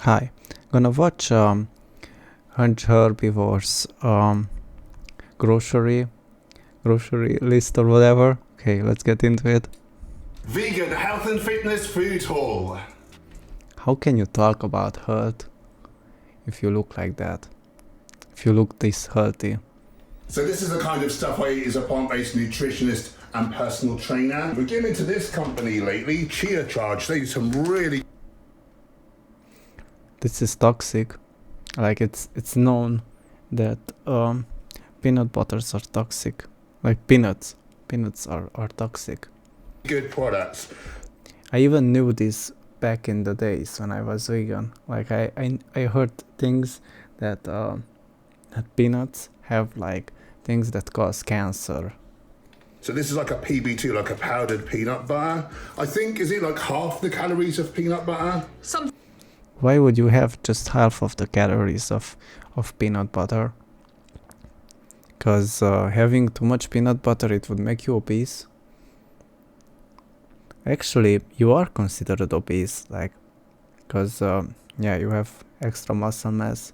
Hi, gonna watch Herbivore's grocery list or whatever. Okay, let's get into it. Vegan health and fitness food haul. How can you talk about health if you look like that? If you look this healthy? So this is the kind of stuff I eat as a plant-based nutritionist and personal trainer. We're getting into this company lately, Chia Charge. They do some really... This is toxic. Like it's known that peanut butters are toxic. Like peanuts are toxic. good products. I even knew this back in the days when I was vegan. Like I heard things that that peanuts have like things that cause cancer. So this is like a PB2, like a powdered peanut butter. I think, is it like half the calories of peanut butter? Why would you have just half of the calories of peanut butter? Because having too much peanut butter, it would make you obese. Actually, you are considered obese, like, because yeah, you have extra muscle mass,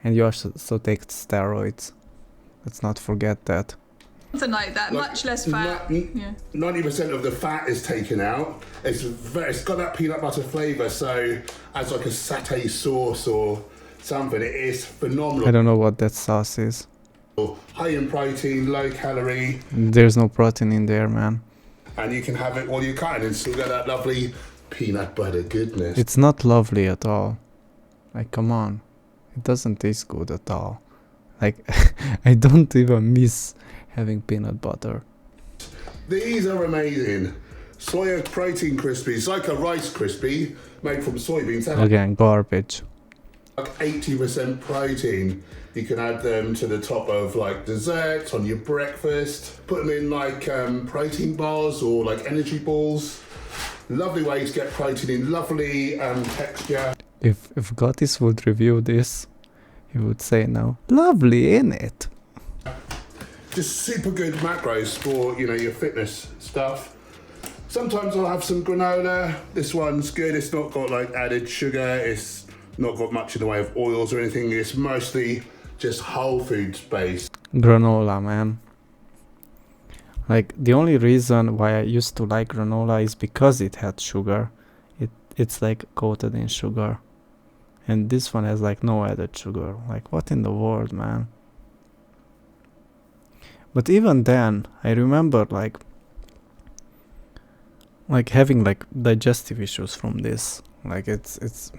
and you also take steroids. Let's not forget that. Something like that, much less fat. 90% of the fat is taken out. It's got that peanut butter flavour, so as like a satay sauce or something, it is phenomenal. I don't know what that sauce is. High in protein, low calorie. There's no protein in there, man. And you can have it while you're cutting and still get that lovely peanut butter goodness. It's not lovely at all. Like, come on. It doesn't taste good at all. Like, I don't even miss having peanut butter. These are amazing. Soya protein crispies, like a Rice Krispie made from soybeans. Again, garbage. Like 80% protein. You can add them to the top of like desserts, on your breakfast. Put them in like protein bars or like energy balls. Lovely way to get protein in, lovely texture. If Gottis would review this, he would say no. Lovely, in it. Just super good macros for, you know, your fitness stuff. Sometimes I'll have some granola. This one's good. It's not got like added sugar. It's not got much in the way of oils or anything. It's mostly just whole foods based. Granola, man. Like, the only reason why I used to like granola is because it had sugar. It's like coated in sugar. And this one has like no added sugar. Like, what in the world, man? But even then, I remember like having like digestive issues from this. Like, it's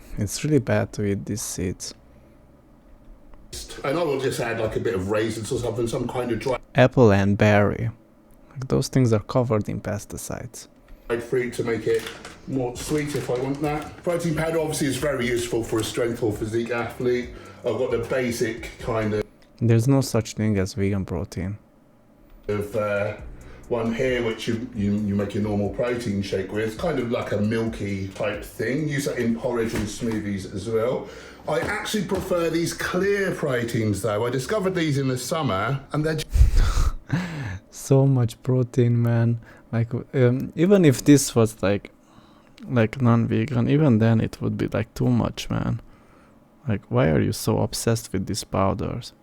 really bad to eat these seeds. And I will just add like a bit of raisins or something, some kind of dry Apple and berry. Like, those things are covered in pesticides. fruit to make it more sweet if I want that. Protein powder obviously is very useful for a strength or physique athlete. I've got the basic kind of There's no such thing as vegan protein. one here which you make your normal protein shake with, kind of like a milky type thing. Use that in porridge and smoothies as well. I actually prefer these clear proteins though. I discovered these in the summer and they're So much protein, man. Like, even if this was like non-vegan, even then it would be like too much, man. Like, why are you so obsessed with these powders?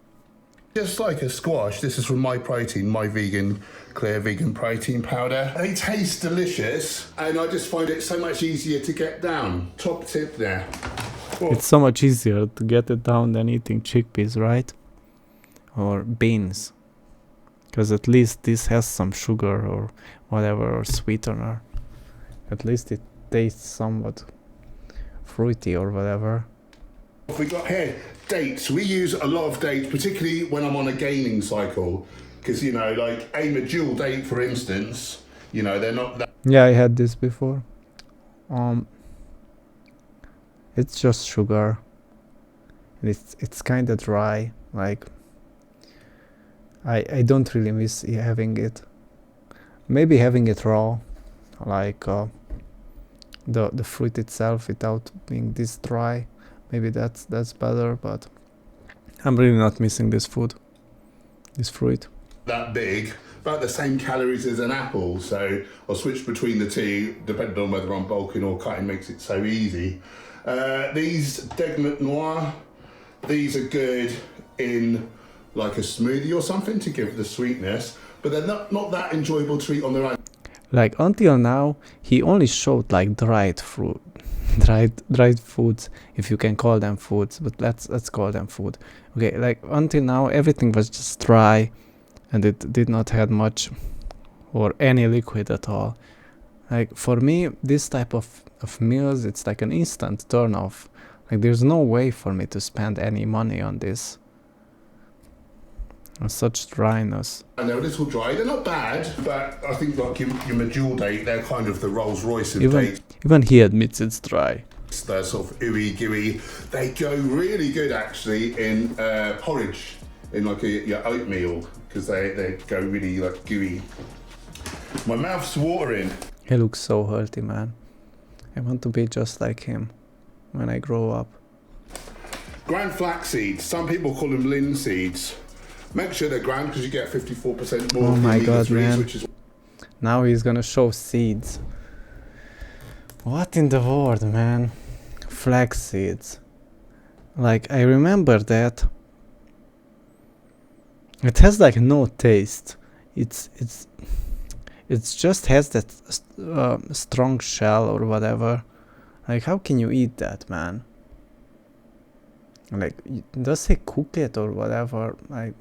just like a squash. This is from My Protein, my vegan, clear vegan protein powder. They taste delicious and I just find it so much easier to get down. Top tip there. It's so much easier to get it down than eating chickpeas, right? Or beans. Because at least this has some sugar or whatever, or sweetener. At least it tastes somewhat fruity or whatever. What we got here? Dates. We use a lot of dates, particularly when I'm on a gaining cycle. Because, you know, like a dual date, for instance, you know, they're not that... Yeah, I had this before. It's just sugar. It's kind of dry. Like, I don't really miss having it. Maybe having it raw, like the fruit itself without being this dry. Maybe that's better, but I'm really not missing this food, this fruit. that big, about the same calories as an apple. So I'll switch between the two depending on whether I'm bulking or cutting, makes it so easy. These Deglet Noir, these are good in like a smoothie or something to give the sweetness, but they're not that enjoyable to eat on their own. Like until now, he only showed like dried fruit, dried foods, if you can call them foods. But let's call them food. Okay, like until now, everything was just dry, and it did not have much or any liquid at all. Like for me, this type of meals, it's like an instant turn off. Like there's no way for me to spend any money on this. Such dryness. And they're a little dry. They're not bad, but I think like your Medjool date, they're kind of the Rolls Royce of dates. Even he admits it's dry. They're sort of ooey gooey. They go really good actually in porridge, in like your oatmeal, because they go really like gooey. My mouth's watering. He looks so healthy, man. I want to be just like him when I grow up. Ground flax seeds. Some people call them linseeds. Make sure they're ground because you get 54% more. Oh my god, omega-3s, man. which is Now he's gonna show seeds. What in the world, man? Flax seeds. Like, I remember that. It has like no taste. It's just has that strong shell or whatever. Like, how can you eat that, man? Like, does he cook it or whatever? Like,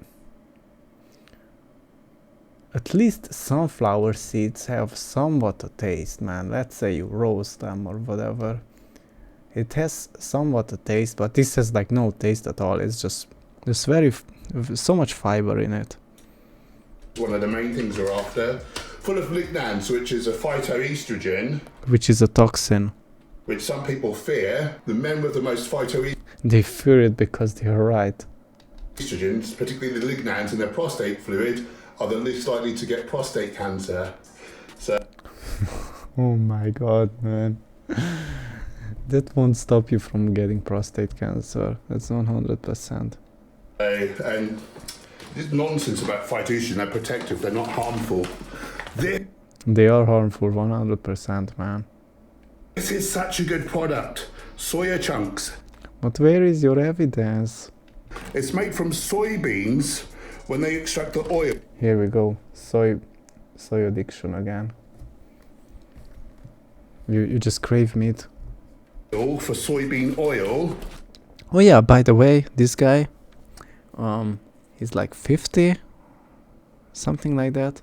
at least sunflower seeds have somewhat a taste, man. Let's say you roast them or whatever. It has somewhat a taste, but this has like no taste at all. It's just there's so much fiber in it. one of the main things we're after. Full of lignans, which is a phytoestrogen, Which is a toxin. which some people fear. The men with the most phytoestrogens, They fear it because they are right. particularly the lignans in their prostate fluid, are the least likely to get prostate cancer. So Oh my god, man. That won't stop you from getting prostate cancer. That's 100%. and this nonsense about phytoestrogen, they're protective, they're not harmful. They are harmful 100%, man. This is such a good product. Soya chunks. But where is your evidence? It's made from soybeans when they extract the oil. Here we go. Soy addiction again. You just crave meat. For soybean oil. Oh yeah, by the way, this guy, he's like 50, something like that.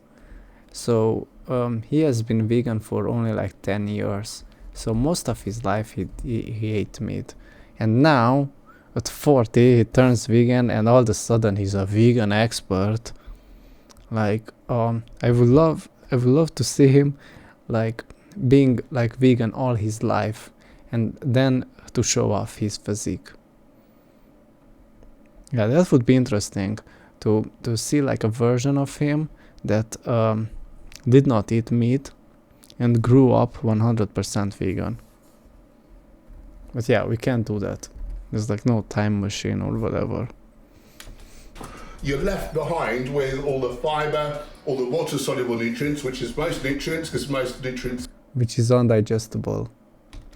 So he has been vegan for only like 10 years. So most of his life he ate meat. And now at 40 he turns vegan and all of a sudden he's a vegan expert. Like I would love to see him like being like vegan all his life and then to show off his physique. Yeah, that would be interesting to see like a version of him that did not eat meat and grew up 100% vegan. But yeah, we can't do that. There's like no time machine or whatever. You're left behind with all the fiber, all the water-soluble nutrients, which is most nutrients, because most nutrients Which is undigestible.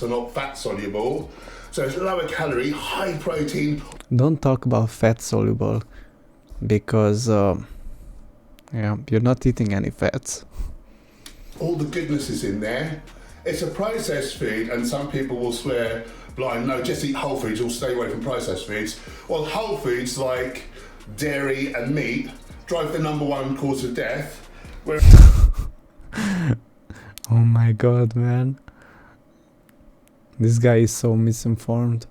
are not fat-soluble. So it's lower calorie, high protein. Don't talk about fat soluble because yeah, you're not eating any fats. All the goodness is in there. It's a processed food, and some people will swear blind, no, just eat whole foods or stay away from processed foods. Well, whole foods like dairy and meat drive the #1 cause of death. Oh my god, man. This guy is so misinformed.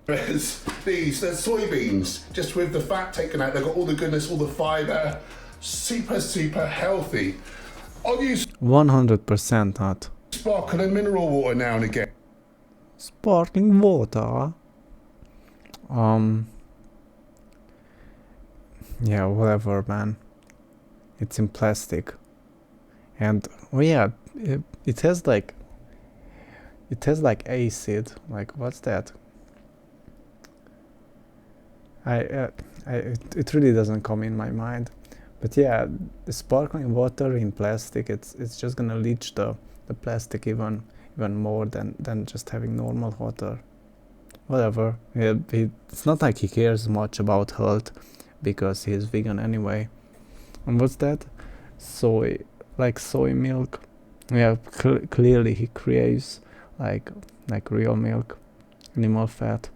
Whereas they're soybeans, just with the fat taken out. They've got all the goodness, all the fiber. Super, super healthy. I'll use 100% not. sparkling mineral water now and again. Sparkling water. Yeah, whatever, man. It's in plastic. And oh yeah, it has like acid. Like what's that? It really doesn't come in my mind. But yeah, the sparkling water in plastic, it's just gonna leach the plastic even more than just having normal water. Whatever. Yeah, it's not like he cares much about health because he's vegan anyway. And what's that? Soy, like soy milk. Yeah, clearly he craves like real milk, animal fat.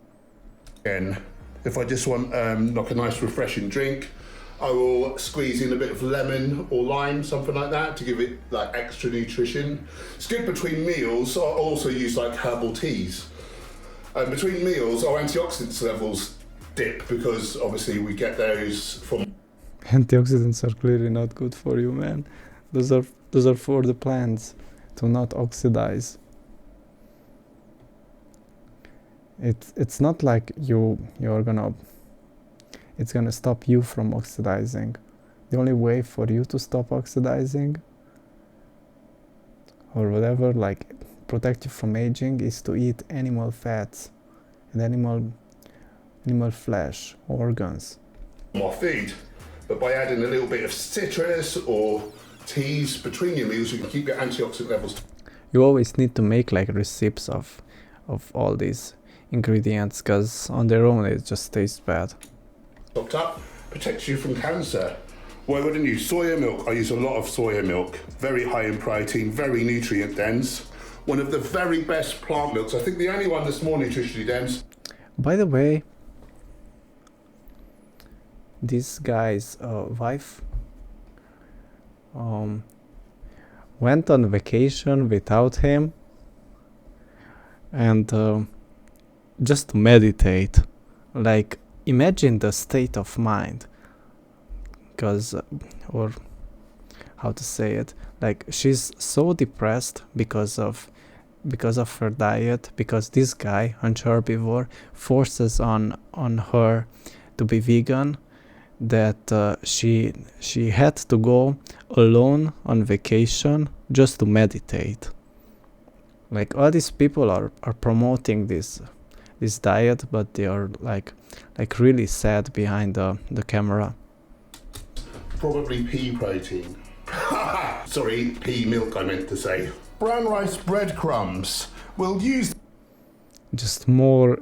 Again, if I just want like a nice refreshing drink, I will squeeze in a bit of lemon or lime, something like that, to give it like extra nutrition. It's good between meals. I also use like herbal teas. Between meals, our antioxidants levels dip because obviously we get those from Antioxidants are clearly not good for you, man. Those are for the plants to not oxidize. It's not like it's gonna stop you from oxidizing. The only way for you to stop oxidizing or whatever, like protect you from aging, is to eat animal fats and animal flesh, organs. our food. But by adding a little bit of citrus or teas between your meals, you can keep your antioxidant levels You always need to make like receipts of all these ingredients, because on their own it just tastes bad. topped up, protects you from cancer. Why wouldn't you? Soya milk, I use a lot of soya milk. Very high in protein, very nutrient dense. One of the very best plant milks. I think the only one that's more nutritionally dense. By the way, this guy's wife went on vacation without him and just to meditate. Like, imagine the state of mind, because or how to say it, like she's so depressed because of her diet, because this guy, an herbivore, forces on her to be vegan, that she had to go alone on vacation just to meditate. Like, all these people are promoting this diet, but they are like really sad behind the camera. Probably pea protein. Sorry, pea milk I meant to say. Brown rice breadcrumbs. We'll use Just more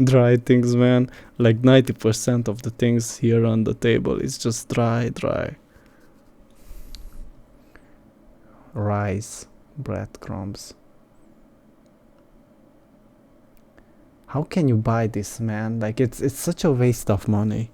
dry things, man. Like 90% of the things here on the table is just dry. Rice, breadcrumbs. How can you buy this, man? Like, it's such a waste of money.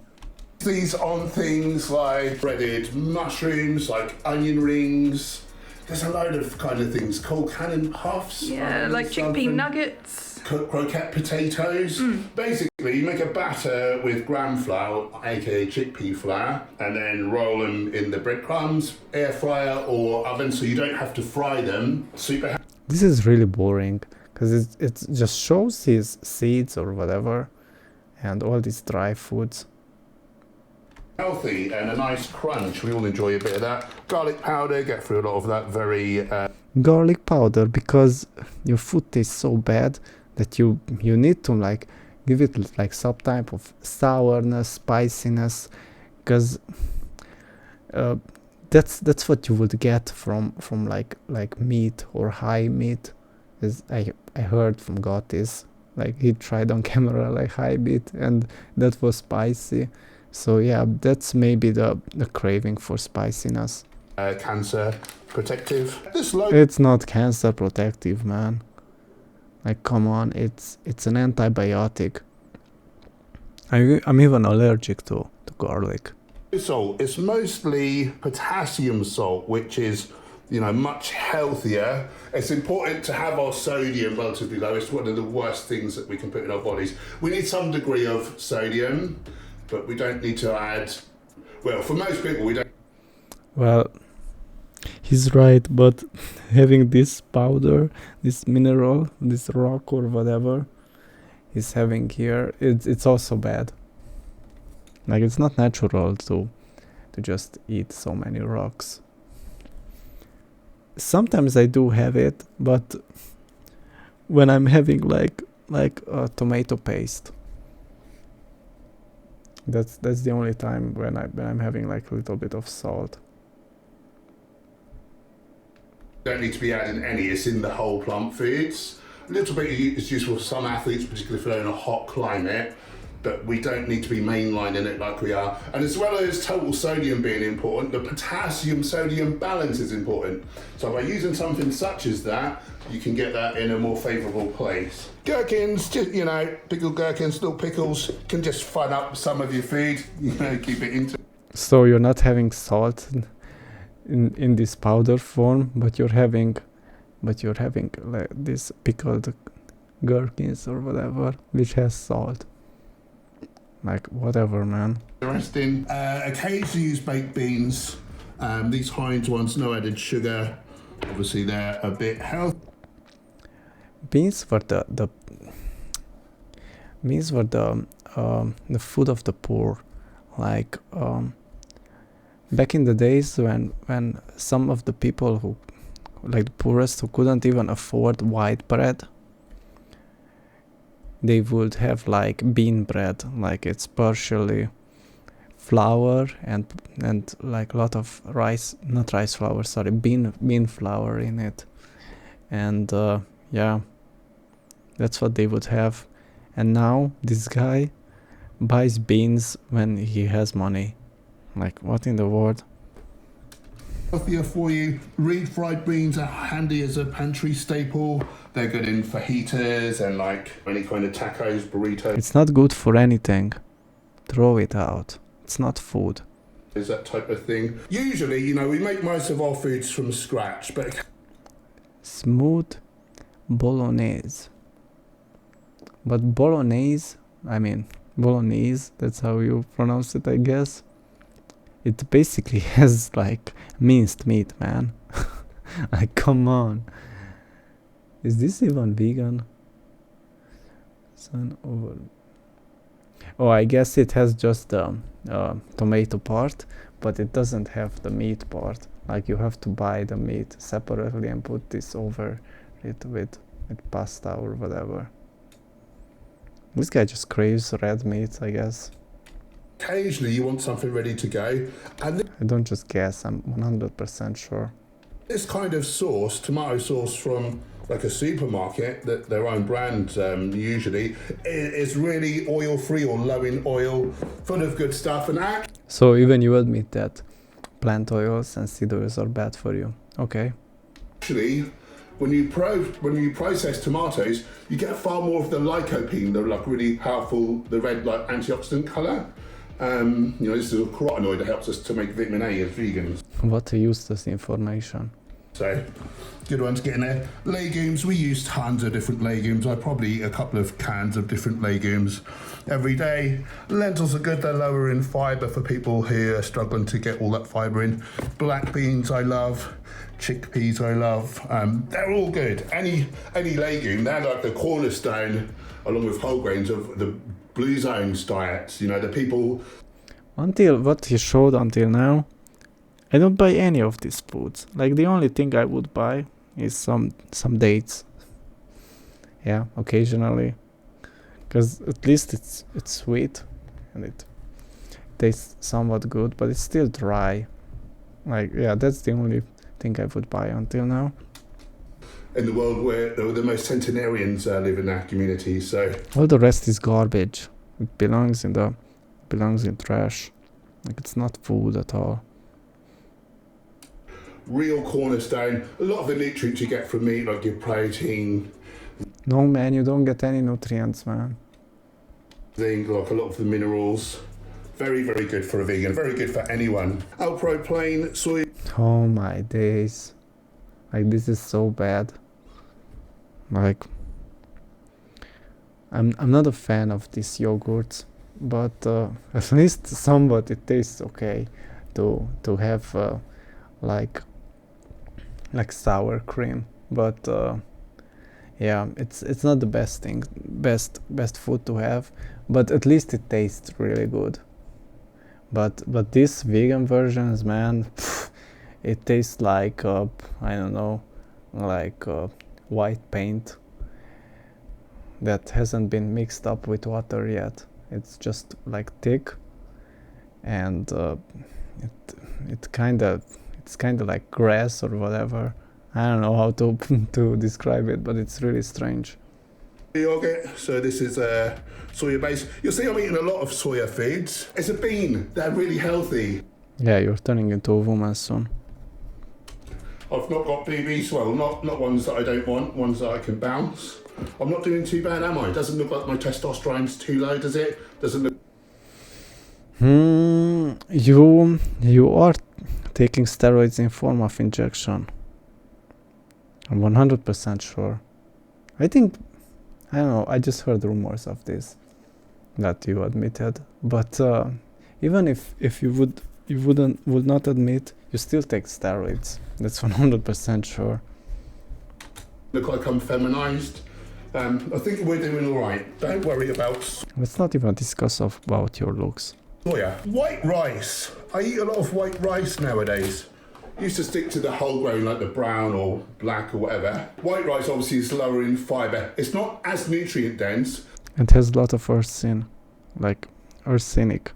these on things like breaded mushrooms, like onion rings. There's a load of kind of things called cannon puffs. Yeah, like chickpea nuggets. Croquette potatoes. Basically, you make a batter with gram flour, aka chickpea flour, and then roll them in the breadcrumbs, air fryer or oven, so you don't have to fry them. Super This is really boring, because it just shows his seeds or whatever and all these dry foods. healthy and a nice crunch. We all enjoy a bit of that. Garlic powder, get through a lot of that. Very Garlic powder, because your food tastes so bad that you need to like give it like some type of sourness, spiciness, because that's what you would get from like meat or high meat. As I heard from Gotis, like he tried on camera like high meat and that was spicy. So yeah, that's maybe the craving for spiciness. cancer protective. It's not cancer protective, man. Like, come on, it's an antibiotic. I'm even allergic to garlic. Salt, it's mostly potassium salt, which is, much healthier. It's important to have our sodium relatively low. It's one of the worst things that we can put in our bodies. We need some degree of sodium, but we don't need to add, well, for most people, we don't. Well, he's right, but having this powder, this mineral, this rock or whatever he's having here, it's also bad. Like, it's not natural to just eat so many rocks. Sometimes I do have it, but when I'm having like a tomato paste, That's the only time when I'm having like a little bit of salt. Don't need to be adding any, it's in the whole plant foods. A little bit is useful for some athletes, particularly if they're in a hot climate, but we don't need to be mainlining it like we are. And as well as total sodium being important, the potassium sodium balance is important. So by using something such as that, you can get that in a more favourable place. Gherkins, just, you know, pickled gherkins, little pickles, can just fun up some of your food, you know, keep it into. So you're not having salt in this powder form, but you're having like this pickled gherkins or whatever, which has salt. Like whatever, man. Interesting. Occasionally use baked beans. These Heinz ones, no added sugar. Obviously they're a bit healthy. Beans were the food of the poor. Like back in the days when some of the people who, like the poorest, who couldn't even afford white bread, they would have like bean bread, like it's partially flour and like a lot of rice, not rice flour, sorry, bean flour in it. And yeah, that's what they would have. And now this guy buys beans when he has money. Like, what in the world? Healthier for you. Reed fried beans are handy as a pantry staple. They're good in fajitas and like any kind of tacos, burritos. It's not good for anything. Throw it out. It's not food. Is that type of thing. Usually, you know, we make most of our foods from scratch, but Smooth bolognese. But bolognese, that's how you pronounce it, I guess. It basically has like minced meat, man. Like, come on. Is this even vegan? Oh, I guess it has just the tomato part, but it doesn't have the meat part. Like, you have to buy the meat separately and put this over it with pasta or whatever. This guy just craves red meat, I guess. occasionally you want something ready to go. And I don't just guess, I'm 100% sure. this kind of sauce, tomato sauce from like a supermarket, that their own brand usually, is really oil-free or low in oil, full of good stuff. And So even you admit that plant oils and seed oils are bad for you. Okay. actually, when you process tomatoes, you get far more of the lycopene, the like really powerful, the red like antioxidant colour. You know, this is a carotenoid that helps us to make vitamin A as vegans. What a useless information. So, good one to get in there. Legumes, we use tons of different legumes. I probably eat a couple of cans of different legumes every day. Lentils are good, they're lower in fibre for people who are struggling to get all that fibre in. Black beans I love, chickpeas I love. They're all good. Any legume, they're like the cornerstone, along with whole grains, of the Blue Zones diets. You know, the people... Until what he showed until now, I don't buy any of these foods. Like, the only thing I would buy is some dates. Yeah, occasionally. Because at least it's sweet and it tastes somewhat good, but it's still dry. Like, yeah, that's the only thing I would buy until now. in the world where the most centenarians live in that community, so... All the rest is garbage. It belongs in trash. Like, it's not food at all. Real cornerstone. A lot of the nutrients you get from meat, like your protein. No, man, you don't get any nutrients, man. Zinc, like a lot of the minerals. Very, very good for a vegan. Very good for anyone. Alpro plain soy. Oh my days. Like, this is so bad. Like, I'm not a fan of these yogurts, but at least somewhat it tastes okay to have like sour cream. But yeah, it's not the best thing, best food to have, but at least it tastes really good. But these vegan versions, man, it tastes like I don't know, like white paint that hasn't been mixed up with water yet. It's just like thick, and it's kind of like grass or whatever. I don't know how to to describe it, but it's really strange. Yogurt. So this is soya base. You'll see I'm eating a lot of soya feeds. It's a bean. They're really healthy. Yeah, you're turning into a woman soon. I've not got BBs, well, not ones that I don't want, ones that I can bounce. I'm not doing too bad, am I? Doesn't look like my testosterone's too low, does it? Doesn't look... You are taking steroids in form of injection. I'm 100% sure. I don't know, I just heard rumors of this that you admitted, but even if you would not admit, you still take steroids. That's 100% sure. Look like I'm feminized. I think we're doing all right. Don't worry about... Let's not even discuss about your looks. Soya. White rice. I eat a lot of white rice nowadays. Used to stick to the whole grain like the brown or black or whatever. White rice obviously is lower in fibre. It's not as nutrient dense. It has a lot of arsenic, like arsenic.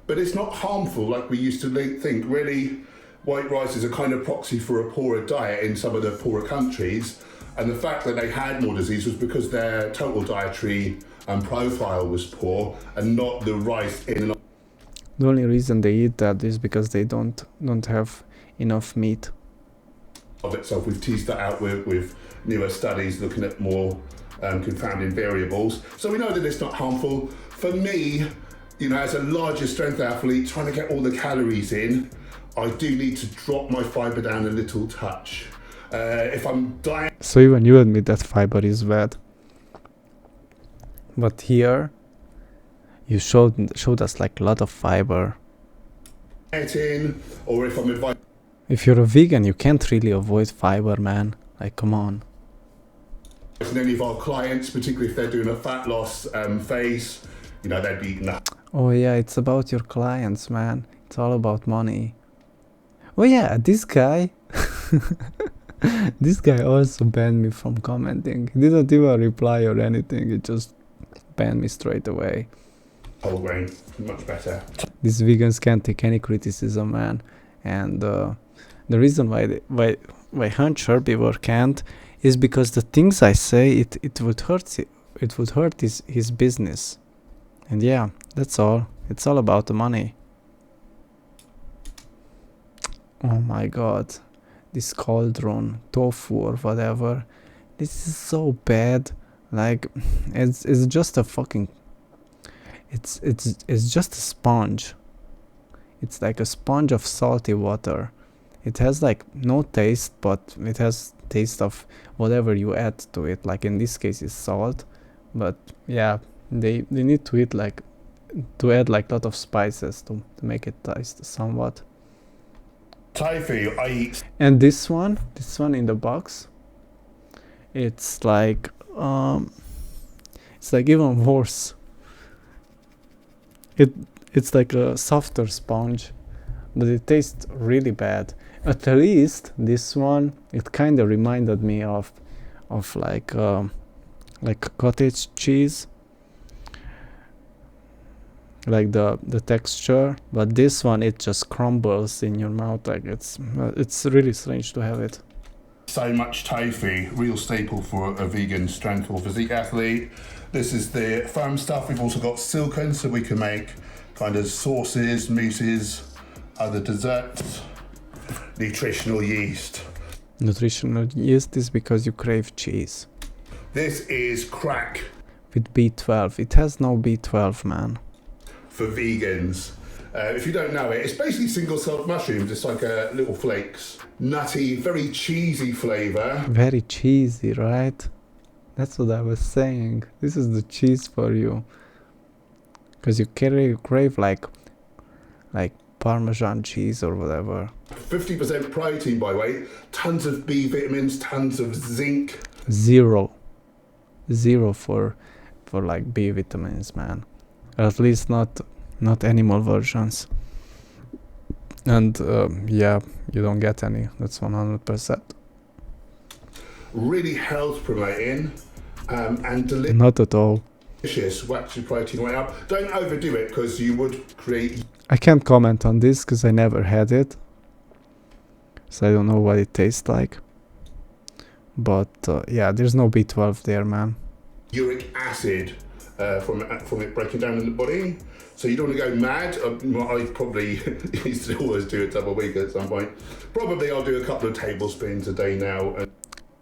But it's not harmful like we used to think. Really, white rice is a kind of proxy for a poorer diet in some of the poorer countries. And the fact that they had more disease was because their total dietary profile was poor and not the rice in and The only reason they eat that is because they don't have enough meat. of itself. We've teased that out with newer studies looking at more confounding variables. So we know that it's not harmful. For me, you know, as a larger strength athlete, trying to get all the calories in, I do need to drop my fibre down a little touch. If I'm dieting... So even you admit that fiber is bad. But here, you showed us like a lot of fiber. Or if I'm advising If you're a vegan, you can't really avoid fiber, man. Like, come on. any of our clients, particularly if they're doing a fat loss phase, you know, they'd be eating that. Oh yeah, it's about your clients, man. It's all about money. Oh yeah, this guy... this guy also banned me from commenting. He didn't even reply or anything. He just banned me straight away. Whole grain, much better. These vegans can't take any criticism, man. And the reason why Hunch Herbivore can't is because the things I say it would hurt his business. And yeah, that's all. It's all about the money. Oh my god, this cauldron, tofu or whatever, this is so bad. Like, it's just a fucking, it's just a sponge. It's like a sponge of salty water. It has like no taste, but it has taste of whatever you add to it. Like in this case it's salt, but yeah, they need to eat like, to add like a lot of spices to make it taste somewhat. Tofu, I eat. And this one in the box, it's like even worse. It's like a softer sponge, but it tastes really bad. At least this one, it kind of reminded me of like cottage cheese, like the texture, but this one, it just crumbles in your mouth. Like it's really strange to have it. So much tofu, real staple for a vegan strength or physique athlete. This is the firm stuff. We've also got silken, so we can make kind of sauces, mousses, other desserts. Nutritional yeast. Nutritional yeast is because you crave cheese. This is crack With B12. It has no B12, man. for vegans. If you don't know it, it's basically single-celled mushrooms. It's like little flakes. Nutty, very cheesy flavour. Very cheesy, right? That's what I was saying. This is the cheese for you. Because you crave like Parmesan cheese or whatever. 50% protein by weight. Tons of B vitamins, tons of zinc. Zero for like B vitamins, man. Or at least not animal versions. And yeah, you don't get any. That's 100%. Really health promoting and delicious. Not at all. wax your protein way up. Don't overdo it because you would create. I can't comment on this because I never had it, so I don't know what it tastes like. But yeah, there's no B12 there, man. Uric acid from it breaking down in the body. So you don't want to go mad. I probably used to always do a double week at some point. Probably I'll do a couple of tablespoons a day now.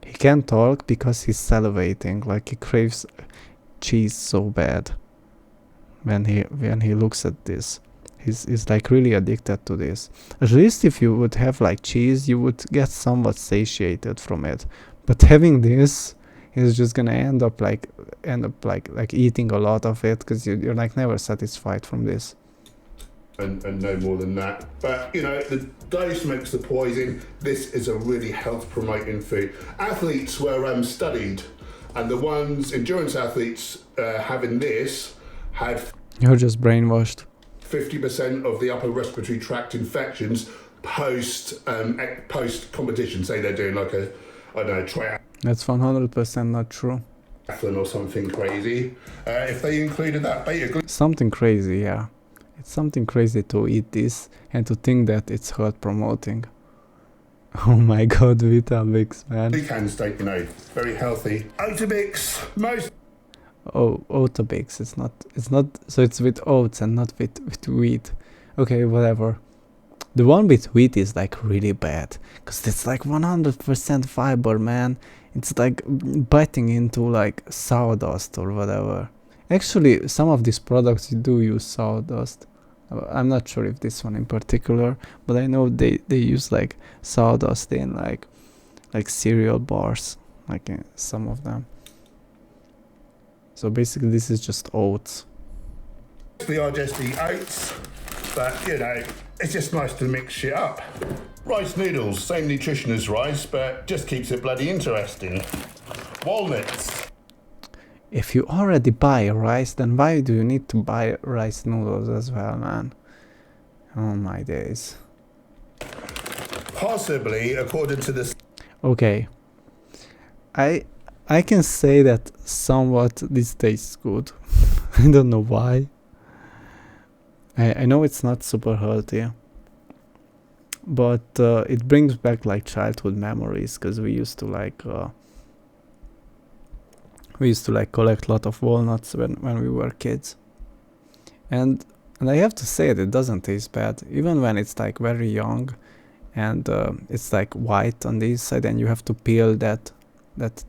He can't talk because he's salivating, like he craves cheese so bad when he looks at this. He's like really addicted to this. At least if you would have like cheese, you would get somewhat satiated from it. But having this, he's just gonna end up like eating a lot of it because you're like never satisfied from this. And no more than that. But you know, the dose makes the poison. This is a really health promoting food. Athletes were studied, and the ones endurance athletes having this had You're just brainwashed. 50% of the upper respiratory tract infections post competition. Say they're doing like a, I don't know, triathlon That's 100% not true. or something crazy. If they included that beta glucan, Something crazy, yeah. It's something crazy to eat this and to think that it's health promoting. Oh my god, Vitamix, man. state, you know, very healthy. Oatabix, most. Oh, Oatabix, it's not, so it's with oats and not with wheat. Okay, whatever. The one with wheat is like really bad, because it's like 100% fiber, man. It's like biting into like sawdust or whatever. Actually, some of these products do use sawdust. I'm not sure if this one in particular, but I know they use like sawdust in like cereal bars, like in some of them. So basically this is just oats. We are just the oats, but you know, it's just nice to mix shit up. Rice noodles, same nutrition as rice, but just keeps it bloody interesting. Walnuts. If you already buy rice, then why do you need to buy rice noodles as well, man? Oh my days. Possibly, according to this. Okay. I can say that somewhat this tastes good. I don't know why. I know it's not super healthy, but it brings back like childhood memories, because we used to like collect a lot of walnuts when we were kids, and I have to say it doesn't taste bad, even when it's like very young, and it's like white on the inside, and you have to peel that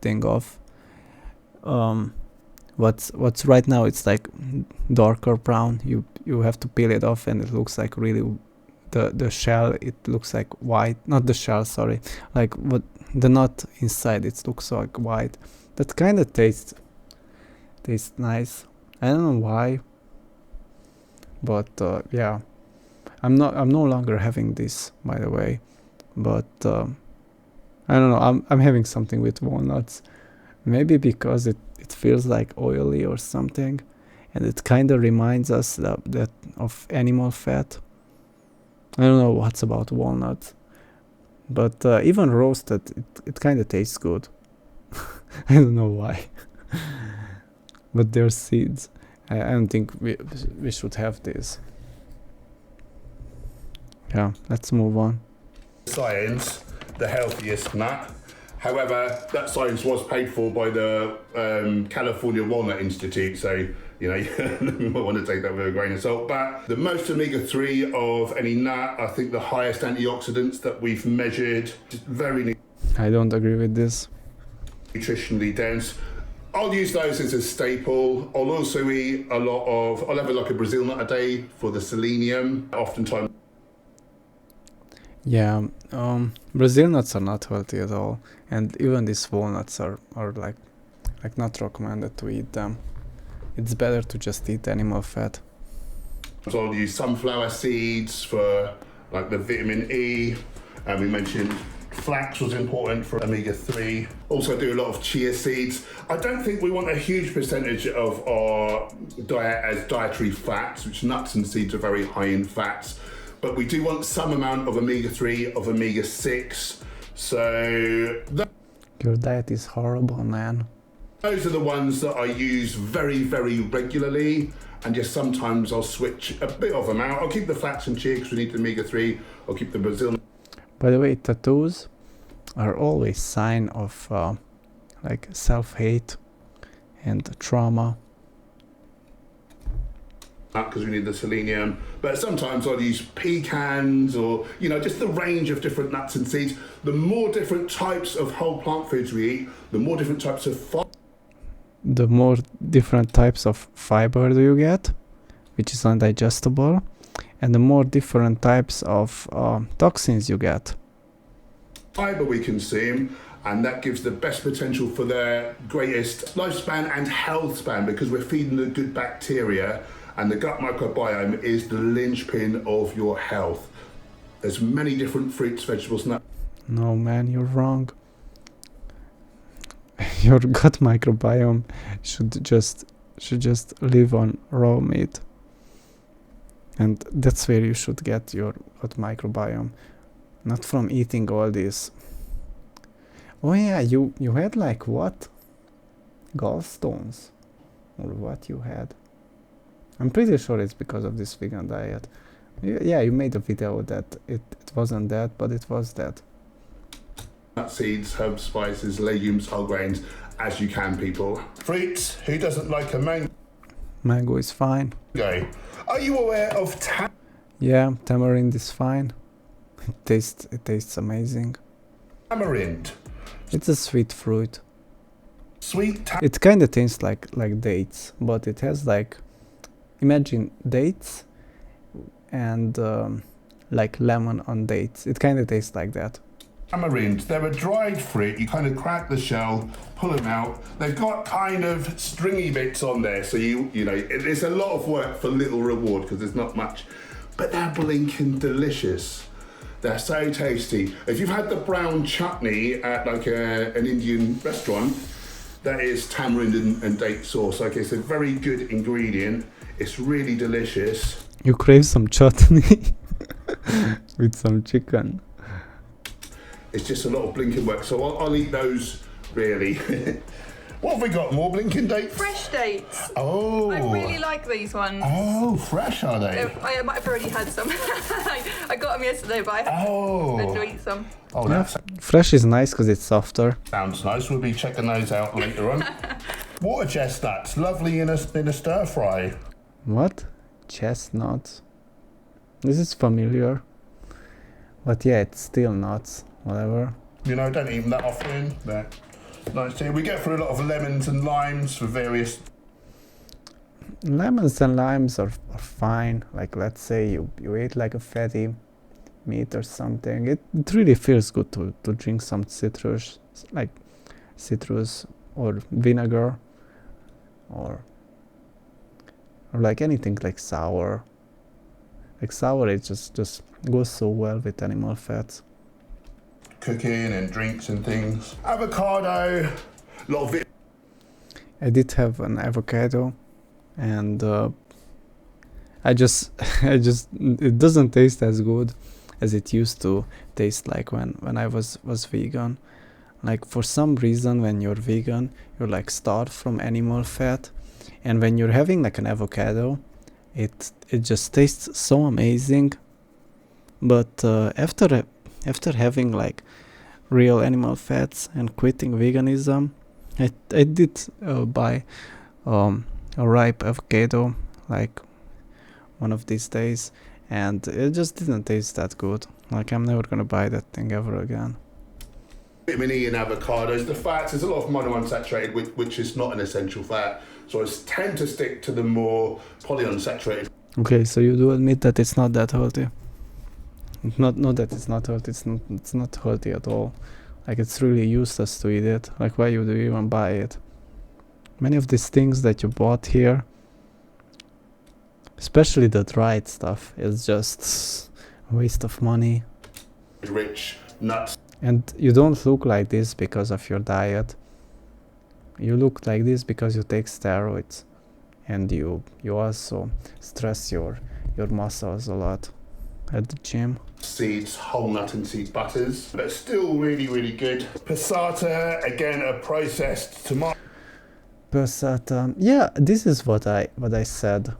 thing off. What's right now, it's like darker brown. You have to peel it off, and it looks like really the shell, it looks like white, not the shell, sorry, like what the nut inside, it looks like white. That kind of tastes nice. I don't know why, but yeah, I'm no longer having this, by the way, but I don't know, I'm having something with walnuts, maybe because it feels like oily or something, and it kind of reminds us that of animal fat. I don't know what's about walnuts, but even roasted, it kind of tastes good. I don't know why. But they're seeds. I don't think we should have this. Yeah, let's move on. Science, the healthiest nut. However, that science was paid for by the California Walnut Institute, so you know, you might want to take that with a grain of salt. But the most omega-3 of any nut, I think the highest antioxidants that we've measured, very. I don't agree with this. Nutritionally dense. I'll use those as a staple. I'll also eat a lot of, I'll have like a Brazil nut a day for the selenium, oftentimes. Yeah, Brazil nuts are not healthy at all, and even these walnuts are like not recommended to eat them. It's better to just eat animal fat. So I'll use sunflower seeds for like the vitamin E, and we mentioned flax was important for omega-3. Also do a lot of chia seeds. I don't think we want a huge percentage of our diet as dietary fats, which nuts and seeds are very high in fats, but we do want some amount of omega-3, of omega-6. So your diet is horrible, man. Those are the ones that I use very, very regularly, and just sometimes I'll switch a bit of them out. I'll keep the fats and chia because we need the omega-3. I'll keep the Brazil. By the way, tattoos are always sign of like self-hate and trauma. Because we need the selenium, but sometimes I'll use pecans or, you know, just the range of different nuts and seeds. The more different types of whole plant foods we eat, the more different types of The more different types of fiber do you get, which is undigestible, and the more different types of toxins you get. fiber we consume, and that gives the best potential for their greatest lifespan and health span, because we're feeding the good bacteria, and the gut microbiome is the linchpin of your health. There's many different fruits, vegetables, nuts. No man, you're wrong. Your gut microbiome should just live on raw meat, and that's where you should get your gut microbiome, not from eating all this. Oh yeah, you had like what? Gallstones? Or what you had? I'm pretty sure it's because of this vegan diet. Yeah, you made a video that it wasn't that, but it was that. Nut seeds, herbs, spices, legumes, whole grains, as you can, people. Fruits, who doesn't like a mango? Mango is fine. Are you aware of Yeah, tamarind is fine. It tastes amazing. tamarind? It's a sweet fruit. Sweet It kind of tastes like dates, but it has like, imagine dates and like lemon on dates. It kind of tastes like that. tamarind. They're a dried fruit. You kind of crack the shell, pull them out. They've got kind of stringy bits on there, so you know it's a lot of work for little reward because there's not much, but they're blinking delicious. They're so tasty. If you've had the brown chutney at like an Indian restaurant, that is tamarind and date sauce. Like, it's a very good ingredient. It's really delicious. You crave some chutney with some chicken. It's just a lot of blinking work, so I'll eat those, really. What have we got? More blinking dates? Fresh dates. Oh. I really like these ones. Oh, fresh are they? I might have already had some. I got them yesterday, but I had to eat some. Oh, Yeah, that fresh is nice because it's softer. sounds nice. We'll be checking those out later on. Water chestnuts, lovely in a stir fry. What? Chestnuts. This is familiar. But yeah, it's still nuts. Whatever. You know, don't eat them that often. They're nice too. We get through a lot of lemons and limes for various. Lemons and limes are fine. Like, let's say you ate like a fatty meat or something. It really feels good to drink some citrus, like citrus or vinegar, or like anything like sour. Like sour, it just goes so well with animal fats. Cooking and drinks and things. Avocado, a lot of it. I did have an avocado, and I just it doesn't taste as good as it used to taste like when I was vegan. Like, for some reason, when you're vegan, you're like starved from animal fat, and when you're having like an avocado, it just tastes so amazing. But after having like real animal fats and quitting veganism, I did buy a ripe avocado like one of these days, and it just didn't taste that good. Like, I'm never gonna buy that thing ever again. Vitamin E in avocados. The fats, there's a lot of monounsaturated, which is not an essential fat. So I tend to stick to the more polyunsaturated. Okay, so you do admit that it's not that healthy. Not that it's not healthy. It's not healthy at all. Like, it's really useless to eat it. Like, why would you even buy it? Many of these things that you bought here, especially the dried stuff, is just a waste of money. Rich nuts. And you don't look like this because of your diet. You look like this because you take steroids, and you also stress your muscles a lot at the gym. Seeds, whole nut and seed butters, but still really, really good. Passata, again, a processed tomato. But yeah, this is what I said.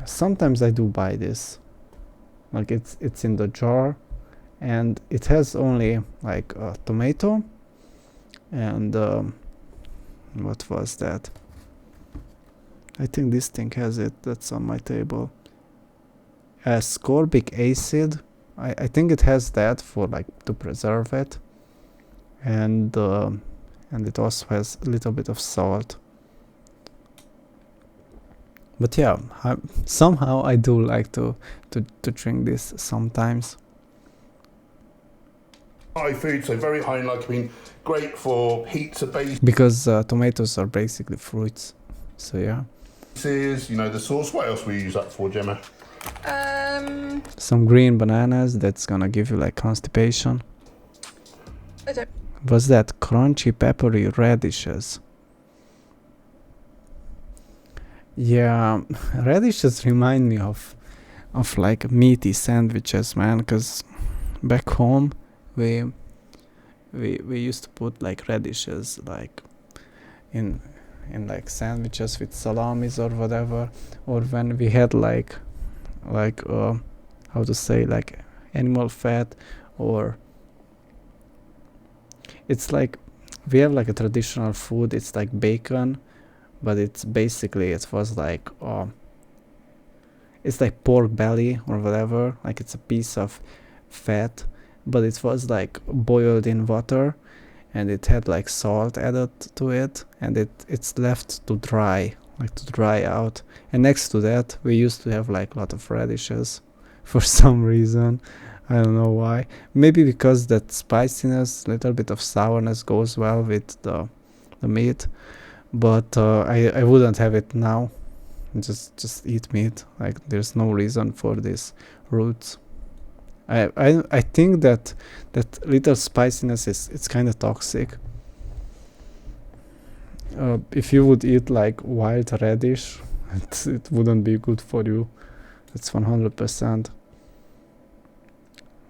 Sometimes I do buy this. Like it's in the jar, and it has only like a tomato, and what was that? I think this thing has it. That's on my table. Ascorbic acid. I think it has that for like to preserve it, and it also has a little bit of salt. But yeah, somehow I do like to drink this sometimes. High food, so very high in lycopene, great for pizza Because tomatoes are basically fruits, so yeah. bases, you know, the sauce. What else we use that for, Gemma? Some green bananas, that's gonna give you like constipation. I don't. Was that crunchy peppery radishes? Yeah, radishes remind me of like meaty sandwiches, man, cuz back home we used to put like radishes like in like sandwiches with salamis or whatever, or when we had like how to say, like animal fat, or it's like we have like a traditional food, it's like bacon, but it's basically, it was like it's like pork belly or whatever, like it's a piece of fat, but it was like boiled in water, and it had like salt added to it, and it's left to dry, like to dry out. And next to that we used to have like a lot of radishes for some reason. I don't know why. Maybe because that spiciness, little bit of sourness goes well with the meat. But I wouldn't have it now. Just eat meat. Like there's no reason for these roots. I think that little spiciness it's kind of toxic. If you would eat like wild radish, it wouldn't be good for you. That's 100%.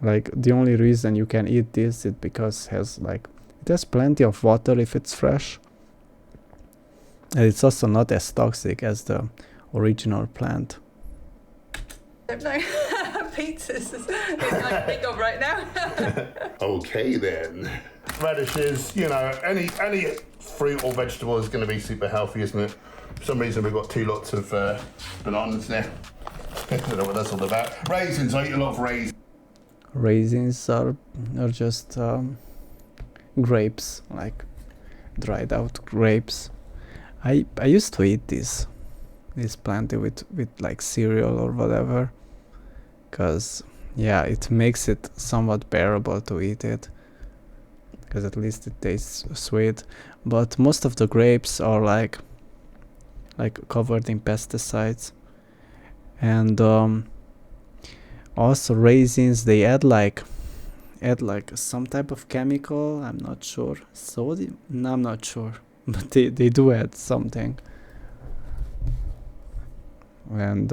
Like the only reason you can eat this is because it has plenty of water if it's fresh, and it's also not as toxic as the original plant. I don't know. Pizzas is like big of right now. Okay then. Radishes, you know, any fruit or vegetable is going to be super healthy, isn't it? For some reason we've got 2 lots of bananas there. I don't know what that's all about. Raisins, I eat a lot of raisins. Raisins are just grapes, like dried out grapes. I used to eat this plenty with like cereal or whatever, because yeah, it makes it somewhat bearable to eat it, because at least it tastes sweet. But most of the grapes are like covered in pesticides, and also raisins, they add like some type of chemical. I'm not sure. Sodium? No, I'm not sure. But they do add something. And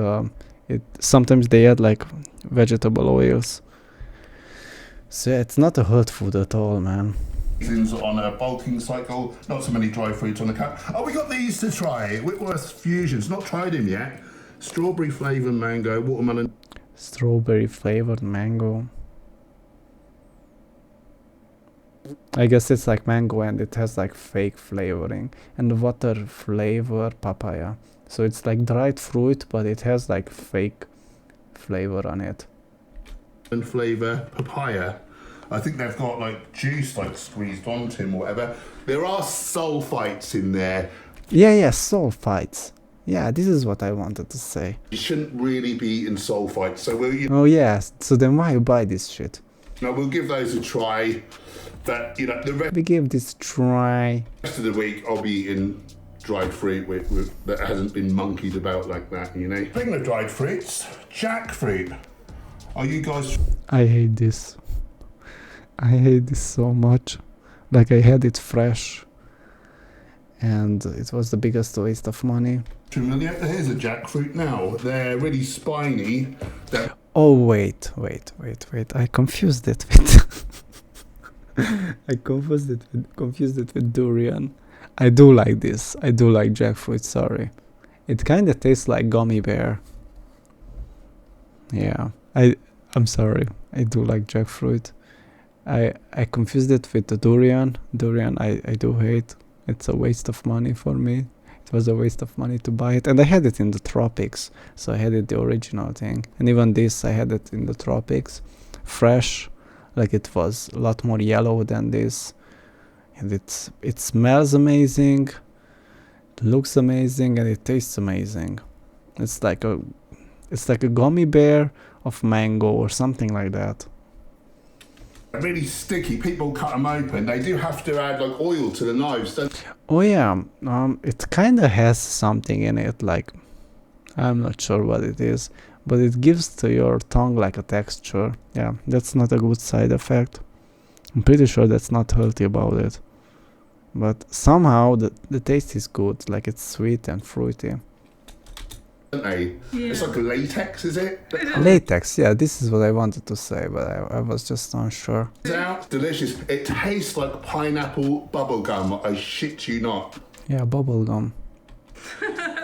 sometimes they add like vegetable oils. So yeah, it's not a hurt food at all, man. Raisins on a bulking cycle, not so many dry fruits on the cut. Oh, we got these to try. Whitworth Fusions, not tried them yet. Strawberry flavoured mango, watermelon. Strawberry flavored mango. I guess it's like mango and it has like fake flavoring, and water flavor papaya. So it's like dried fruit, but it has like fake flavor on it. And flavour papaya. I think they've got like juice like squeezed onto them or whatever. There are sulfites in there. Yeah, sulfites. Yeah, this is what I wanted to say. You shouldn't really be eating sulfites, so Oh yes, so then why you buy this shit? No, we'll give those a try. But, you know, We give this a try. rest of the week I'll be eating dried fruit that hasn't been monkeyed about like that, you know. Speaking of dried fruits, jackfruit. Are you guys... I hate this. I hate this so much. Like I had it fresh, and it was the biggest waste of money. familiar? Here's a jackfruit now. They're really spiny. Oh wait. I confused it with confused it with durian. I do like this. I do like jackfruit, sorry. It kind of tastes like gummy bear. Yeah, I'm sorry. I do like jackfruit. I confused it with the durian. Durian I do hate. It's a waste of money for me. It was a waste of money to buy it. And I had it in the tropics. So I had it the original thing. And even this I had it in the tropics. Fresh. Like it was a lot more yellow than this. And it smells amazing. It looks amazing and it tastes amazing. It's like a gummy bear of mango or something like that. Really sticky. People cut them open. They do have to add like oil to the knives, don't they? Oh yeah, it kind of has something in it, like, I'm not sure what it is, but it gives to your tongue like a texture. Yeah, that's not a good side effect. I'm pretty sure that's not healthy about it. But somehow the taste is good, like it's sweet and fruity. Don't they? Yeah. It's like latex, is it? Latex, yeah, this is what I wanted to say, but I was just unsure. It's out. Delicious. It tastes like pineapple bubblegum. I shit you not. Yeah, bubblegum.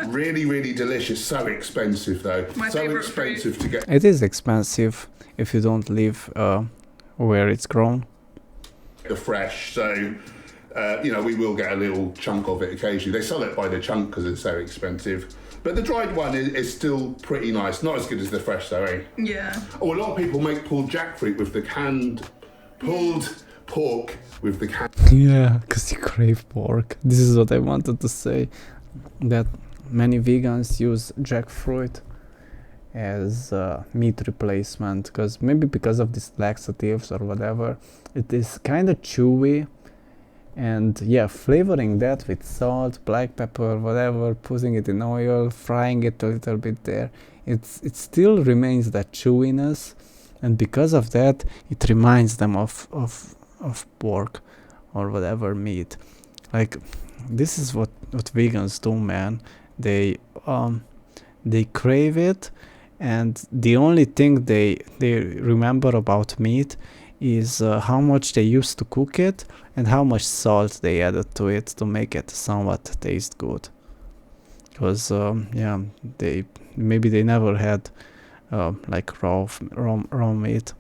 Really, really delicious. So expensive though. My So favourite expensive to get. It is expensive if you don't live where it's grown. The fresh, so we will get a little chunk of it occasionally. They sell it by the chunk because it's so expensive. But the dried one is still pretty nice. Not as good as the fresh though, eh? Yeah. Oh, a lot of people make pulled jackfruit with the pulled pork with the canned. Yeah, because you crave pork. This is what I wanted to say. That many vegans use jackfruit as meat replacement, because maybe because of these laxatives or whatever, it is kind of chewy. And yeah, flavoring that with salt, black pepper, whatever, putting it in oil, frying it a little bit there, it still remains that chewiness, and because of that, it reminds them of pork or whatever meat. Like, this is what vegans do, man. They crave it, and the only thing they remember about meat is how much they used to cook it and how much salt they added to it to make it somewhat taste good. Because they never had like raw meat,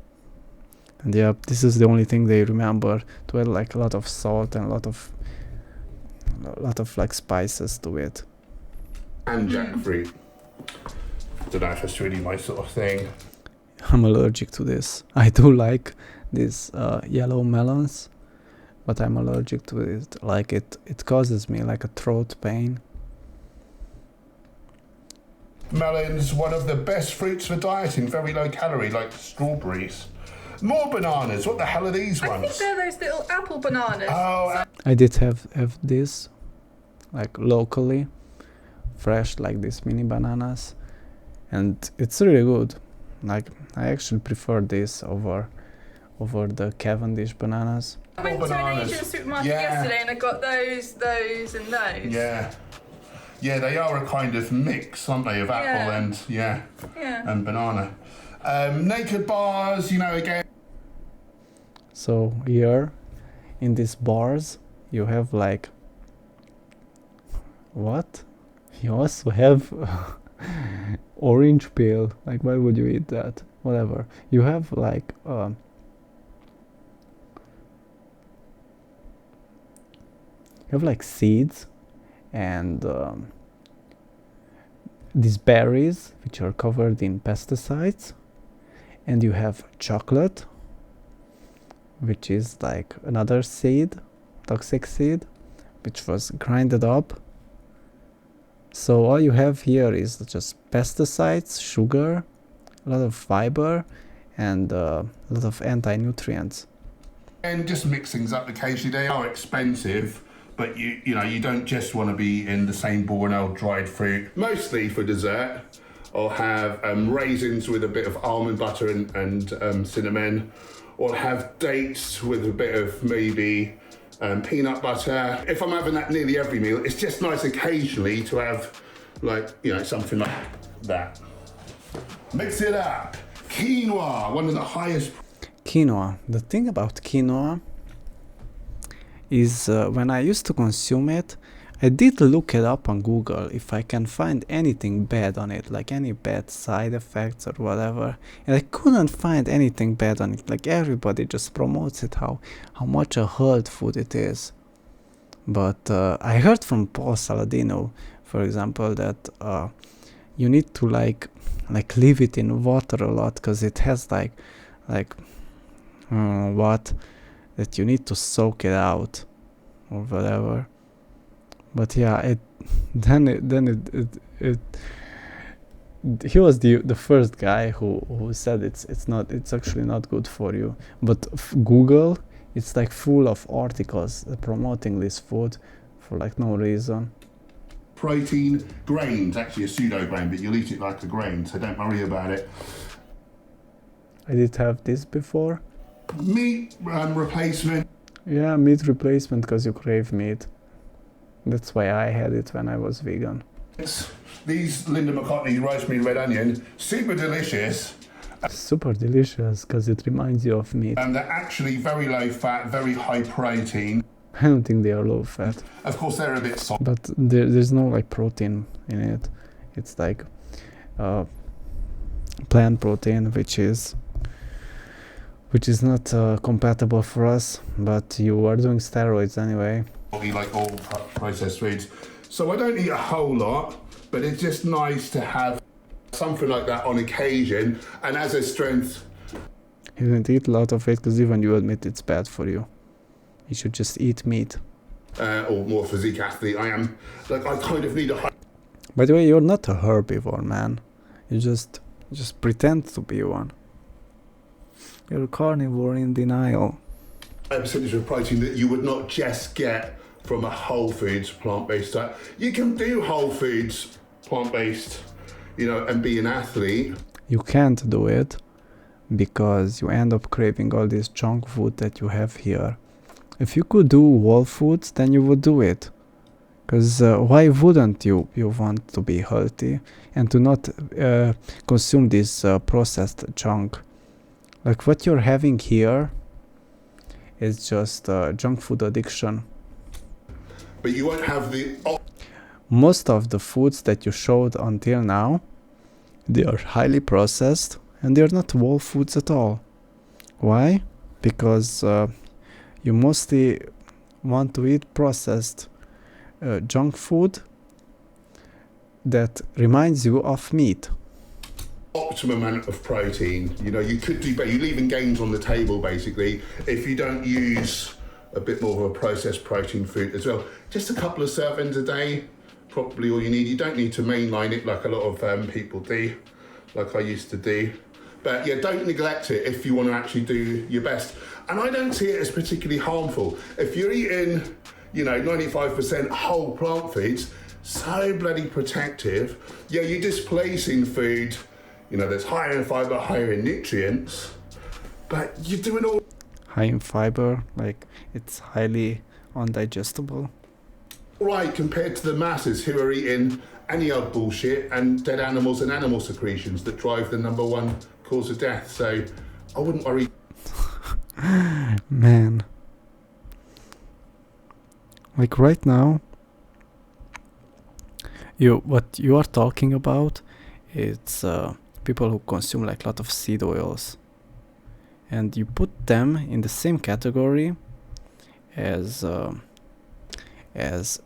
and yeah, this is the only thing they remember, to add like a lot of salt and a lot of like spices to it. And jackfruit. Don't know if that's really my sort of thing. I'm allergic to this. I do like these yellow melons, but I'm allergic to it. Like it causes me like a throat pain. Melons, one of the best fruits for dieting, very low calorie, like strawberries. More bananas. What the hell are these I ones? think they're those little apple bananas. Oh, I did have this, like locally, fresh, like these mini bananas, and it's really good. Like, I actually prefer this over the Cavendish bananas. I went to an bananas. Asian supermarket Yeah. yesterday and I got those, and those. yeah. Yeah, they are a kind of mix, aren't they, of apple Yeah. and, Yeah. and banana. Naked bars, again. So here, in these bars, you have like, what? You also have orange peel. Like, why would you eat that? Whatever. You have like seeds and these berries which are covered in pesticides, and you have chocolate, which is like another seed, toxic seed, which was grinded up. So all you have here is just pesticides, sugar, a lot of fiber, and a lot of anti-nutrients. And just mix things up occasionally. They are expensive, but you don't just want to be in the same boring old dried fruit. Mostly for dessert, I'll have raisins with a bit of almond butter and cinnamon, or have dates with a bit of maybe peanut butter. If I'm having that nearly every meal, it's just nice occasionally to have something like that. Mix it up. Quinoa, one of the highest. Quinoa. The thing about quinoa is when I used to consume it, I did look it up on Google if I can find anything bad on it, like any bad side effects or whatever, and I couldn't find anything bad on it. Like everybody just promotes it, how much a health food it is. But I heard from Paul Saladino, for example, that you need to like leave it in water a lot, because it has like what, that you need to soak it out or whatever. But yeah, he was the first guy who said it's actually not good for you. But Google, it's like full of articles promoting this food for like no reason. Protein grains, actually a pseudo grain, but you'll eat it like a grain, so don't worry about it. I did have this before. Meat replacement. Yeah, meat replacement, because you crave meat. That's why I had it when I was vegan. These Linda McCartney rosemary red onion, super delicious. Super delicious, because it reminds you of meat. And they're actually very low fat, very high protein. I don't think they are low fat. Of course, they're a bit soft. But there's no like protein in it. It's like plant protein, which is not compatible for us. But you are doing steroids anyway. Like all processed foods. So I don't eat a whole lot, but it's just nice to have something like that on occasion, and as a strength. You don't eat a lot of it, because even you admit it's bad for you. You should just eat meat. Or more physique athlete I am. Like, I kind of need a... By the way, you're not a herbivore, man. You just pretend to be one. You're a carnivore in denial. A percentage of protein that you would not just get from a whole foods plant-based diet. You can do whole foods plant-based, you know, and be an athlete. You can't do it because you end up craving all this junk food that you have here. If you could do whole foods, then you would do it. Because why wouldn't you want to be healthy and to not consume this processed junk? Like what you're having here is just junk food addiction. But you won't have the... Most of the foods that you showed until now, they are highly processed and they're not whole foods at all. Why? Because you mostly want to eat processed junk food that reminds you of meat. Optimum amount of protein. You know, you could do, but you're leaving gains on the table basically if you don't use a bit more of a processed protein food as well. Just a couple of servings a day, probably all you need. You don't need to mainline it like a lot of people do, like I used to do. But yeah, don't neglect it if you want to actually do your best. And I don't see it as particularly harmful. If you're eating, you know, 95% whole plant foods, so bloody protective. Yeah, you're displacing food, you know, that's higher in fiber, higher in nutrients, but you're doing all... High in fiber, like it's highly undigestible. Right, compared to the masses who are eating any old bullshit and dead animals and animal secretions that drive the #1 cause of death. So I wouldn't worry. Man. Like right now, what you are talking about, it's people who consume like a lot of seed oils. And you put them in the same category as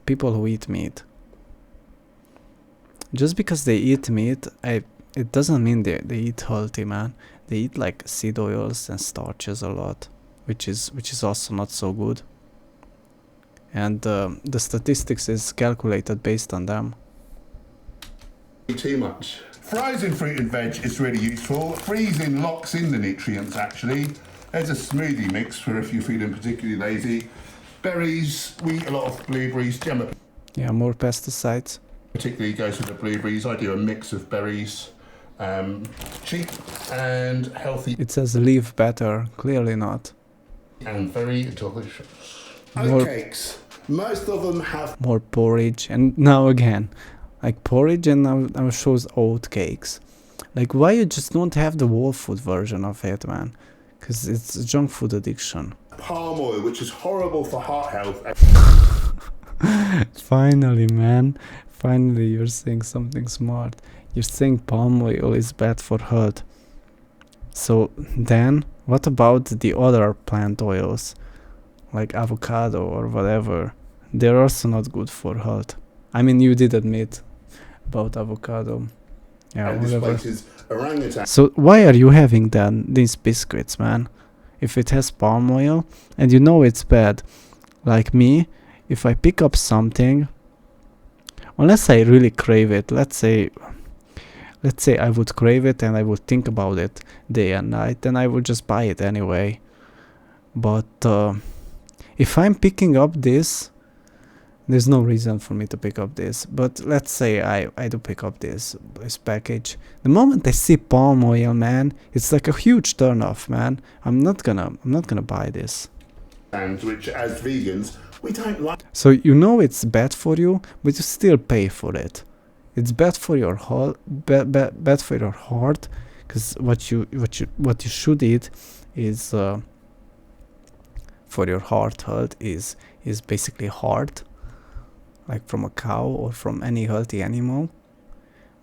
people who eat meat. Just because they eat meat, it doesn't mean they eat healthy, man. They eat like seed oils and starches a lot, which is also not so good. And the statistics is calculated based on them. Too much. Frozen fruit and veg is really useful. Freezing locks in the nutrients actually. There's a smoothie mix for if you're feeling particularly lazy. Berries, we eat a lot of blueberries, jam. Yeah, more pesticides. Particularly goes with the blueberries. I do a mix of berries, cheap and healthy. It says live better, clearly not. And very delicious. More Oatcakes. Most of them have more porridge, and now again, like porridge, and now shows oat cakes. Like why you just don't have the whole food version of it, man? Because it's junk food addiction. palm oil, which is horrible for heart health. Finally, man. Finally, you're saying something smart. You're saying palm oil is bad for health. So then, what about the other plant oils, like avocado or whatever? They're also not good for health. I mean, you did admit about avocado. Yeah, And this whatever. place is orangutan. So why are you having then these biscuits, man? If it has palm oil and you know it's bad, like me, if I pick up something, unless I really crave it, let's say I would crave it and I would think about it day and night, then I would just buy it anyway. But if I'm picking up this, there's no reason for me to pick up this. But let's say I do pick up this package. The moment I see palm oil, man, it's like a huge turn off, man. I'm not gonna buy this. And which, as vegans, we don't like. So you know it's bad for you, but you still pay for it. It's bad for your heart, bad for your heart, because what you should eat is for your heart health is basically heart, like from a cow or from any healthy animal.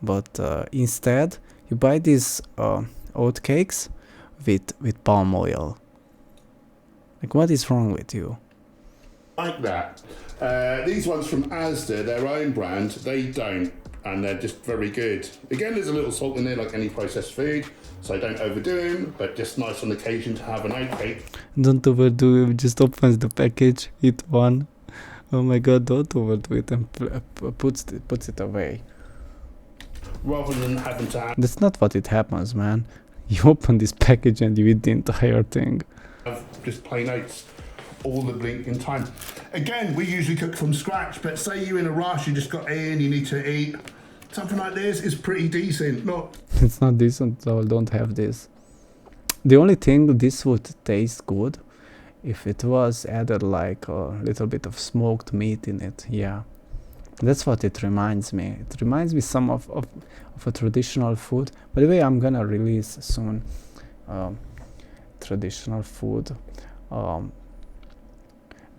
But instead, you buy these oat cakes with palm oil. Like, what is wrong with you? Like that. These ones from Asda, their own brand, they don't, and they're just very good. Again, there's a little salt in there like any processed food, so don't overdo them, but just nice on occasion to have an oat cake. Don't overdo it, just opens the package, eat one. Oh my god, don't overdo it and puts it away. Rather than having to That's not what it happens, man. You open this package and you eat the entire thing. have just plain oats all the blinking time. Again, we usually cook from scratch, but say you're in a rush, you just got in, you need to eat. Something like this is pretty decent. Look, It's not decent, so don't have this. The only thing, this would taste good if it was added like a little bit of smoked meat in it. Yeah, that's what it reminds me. It reminds me some of a traditional food. By the way, I'm gonna release soon traditional food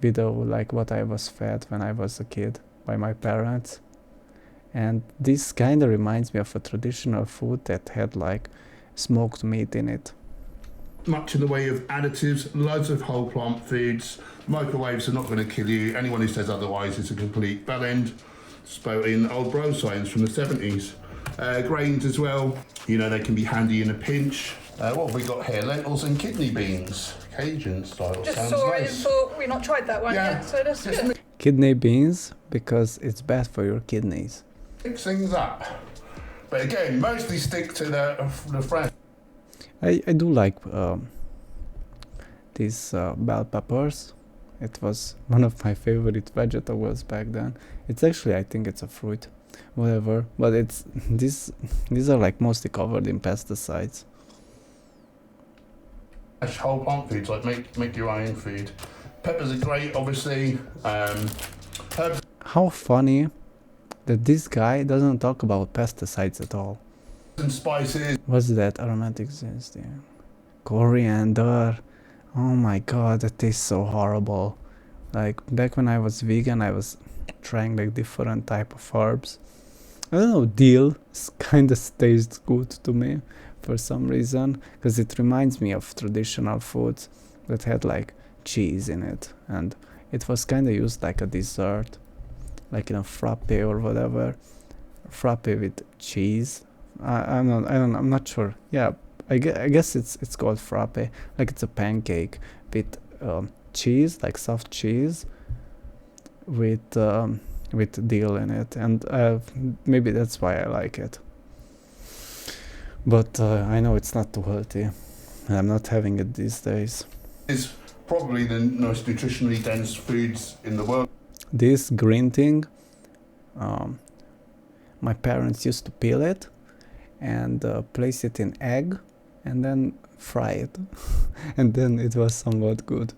video, like what I was fed when I was a kid by my parents. And this kind of reminds me of a traditional food that had like smoked meat in it. much in the way of additives, loads of whole plant foods. Microwaves are not going to kill you. Anyone who says otherwise is a complete bellend. Spouting old bro science from the 70s. Grains as well, you know, they can be handy in a pinch. What have we got here? Lentils and kidney beans. Cajun style. Just Sounds saw it and nice. thought we've not tried that one Yeah. yet, so that's Just good. Kidney beans, because it's bad for your kidneys. mix things up. But again, mostly stick to the fresh. I do like these bell peppers. It was one of my favorite vegetables back then. It's actually, I think it's a fruit, whatever. But it's these are like mostly covered in pesticides. Fresh whole plant foods, like make your own food. Peppers are great, obviously. Herbs How funny that this guy doesn't talk about pesticides at all. and spices. What's that aromatic zest? Yeah. Coriander. Oh my god, that tastes so horrible. Like back when I was vegan, I was trying like different type of herbs. I don't know, dill kind of tastes good to me for some reason, because it reminds me of traditional foods that had like cheese in it, and it was kind of used like a dessert, like in a frappe or whatever. Frappe with cheese. I'm not sure. Yeah, I guess it's called frappe. Like it's a pancake with cheese, like soft cheese, with dill in it, and maybe that's why I like it. But I know it's not too healthy, and I'm not having it these days. Is probably the most nutritionally dense foods in the world. This green thing, my parents used to peel it and place it in egg and then fry it, and then it was somewhat good.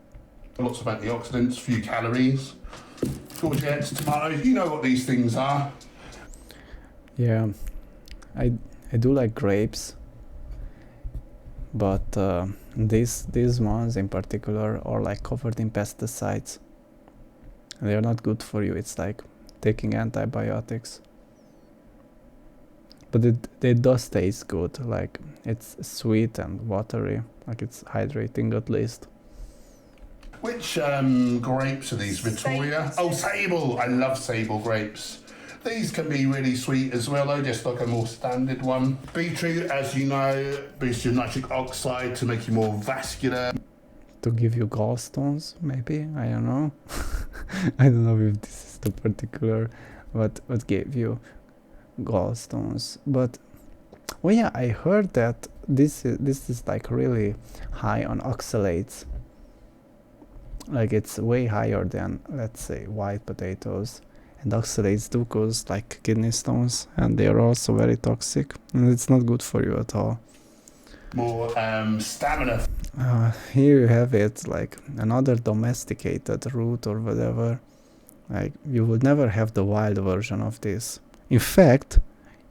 Lots of antioxidants, few calories. Courgettes, tomatoes, you know what these things are. Yeah, I do like grapes, but these ones in particular are like covered in pesticides. They are not good for you. It's like taking antibiotics. But it does taste good. Like it's sweet and watery. Like it's hydrating at least. Which grapes are these, Victoria? Oh, Sable. I love Sable grapes. These can be really sweet as well, though, just like a more standard one. Beetroot, as you know, boosts your nitric oxide to make you more vascular. To give you gallstones, maybe? I don't know. I don't know if this is the particular what gave you gallstones. But, well, yeah, I heard that this is like really high on oxalates. Like it's way higher than, let's say, white potatoes. And oxalates do cause like kidney stones, and they are also very toxic, and it's not good for you at all. More stamina. Here you have it, like another domesticated root or whatever. Like you would never have the wild version of this. In fact,